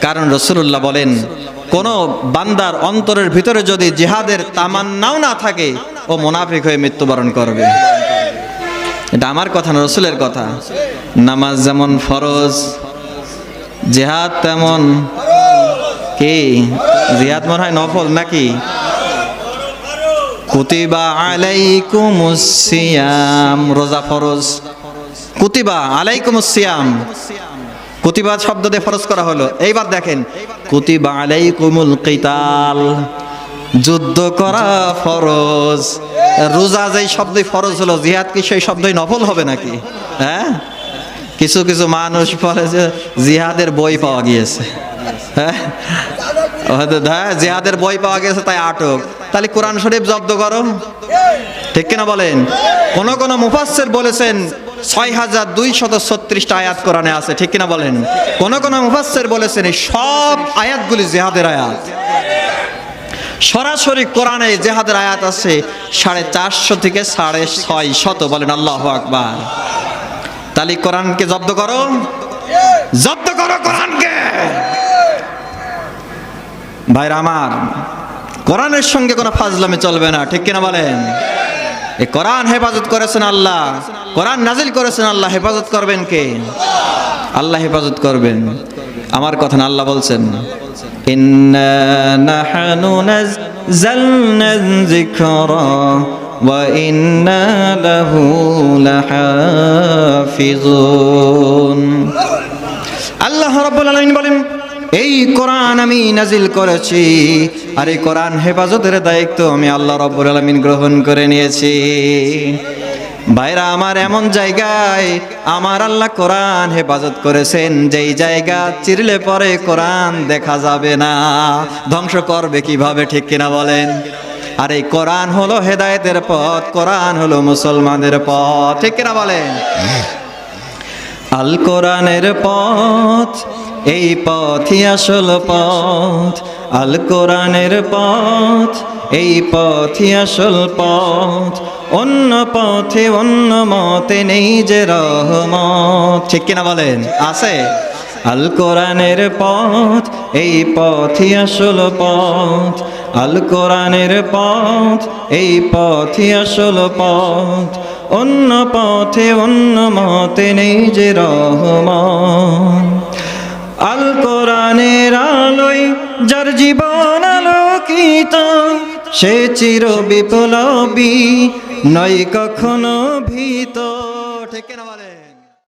কারণ রাসূলুল্লাহ বলেন, কোন বান্দার অন্তরের ভিতরে যদি জিহাদের তামান্নাও না থাকে, ও মুনাফিক হয়ে মৃত্যুবরণ করবে। এটা আমার কথা না, রাসূলের কথা। নামাজ যেমন ফরজ, জিহাদ তেমন কি? জিহাদ মনে হয় নফল নাকি? কুতিবা আলাইকুমুস সিয়াম, রোজা ফরজ। কুতিবা আলাইকুমুস সিয়াম, কুতিবা শব্দ দিয়ে ফরজ করা হলো। এইবার দেখেন, কুতিবা আলাইকুমুল কিতাল, যুদ্ধ করা ফরজ। রোজা যেই শব্দই ফরজ হলো, জিহাদ কি সেই শব্দই নফল হবে নাকি? হ্যাঁ, কিছু কিছু মানুষ বলে যে জিহাদের বই পাওয়া গিয়েছে। হ্যাঁ, জিহাদের বই পাওয়া গেছে তাই আটক। তাহলে কোরআন শরীফ জব্দ করো, ঠিক কিনা বলেন? কোন কোন মুফাসসির বলেছেন ৬২৩৬টা আয়াত কোরআনে আছে, ঠিক কিনা বলেন? কোন কোন মুফাসসির বলেছেন এই সব আয়াতগুলি জিহাদের আয়াত। সরাসরি কোরআনে জিহাদের আয়াত আছে ৪৫০ থেকে ৬৫০। বলেন আল্লাহু আকবার। তাহলে কোরআনকে জব্দ করো, জব্দ করো কোরআনকে। ভাইরা আমার, কোরআনের সঙ্গে কোনো ফাজলামি চলবে না, ঠিক কিনা বলেন? এই কোরআন হেফাজত করেছেন আল্লাহ, কোরআন নাজিল করেছেন আল্লাহ, হেফাজত করবেন কে? আল্লাহ হেফাজত করবেন। আমার কথা না, আল্লাহ বলছেন, ইন্না নাহনু নাযালনা যিকরা ওয়া ইন্না লাহু লাহাফিজুন। আল্লাহ রাব্বুল আলামিন বলেন, এই কোরআন আমি নাজিল করেছি, আর এই কোরআন হেফাজতের দায়িত্ব আমি আল্লাহ রাব্বুল আলামিন গ্রহণ করে নিয়েছি। ভাইরা আমার, এমন জায়গায় আমার আল্লাহ কোরআন হেফাজত করেছেন যেই জায়গা চিরলে পরে কোরআন দেখা যাবে না। ধ্বংস করবে কিভাবে, ঠিক কিনা বলেন? আর এই কোরআন হলো হেদায়েতের পথ, কোরআন হলো মুসলমানদের পথ, ঠিক কিনা বলেন? আল কোরআনের পথ, এই পথই আসল পথ। আল কোরআনের পথ, এই পথই আসল পথ। অন্য পথে অন্য মতে নেই যে রহমত, ঠিক কিনা বলেন? আছে? আল কোরআনের পথ, এই পথই আসল পথ। আল কোরআনের পথ, এই পথই আসল পথ। অন্য পথে অন্য মতে নেই যে রহমত। আল কোরআনের আলোয় যার জীবন আলোকিত, সে চির বিপ্লবী, নয় কখনো ভীত, ঠিক না?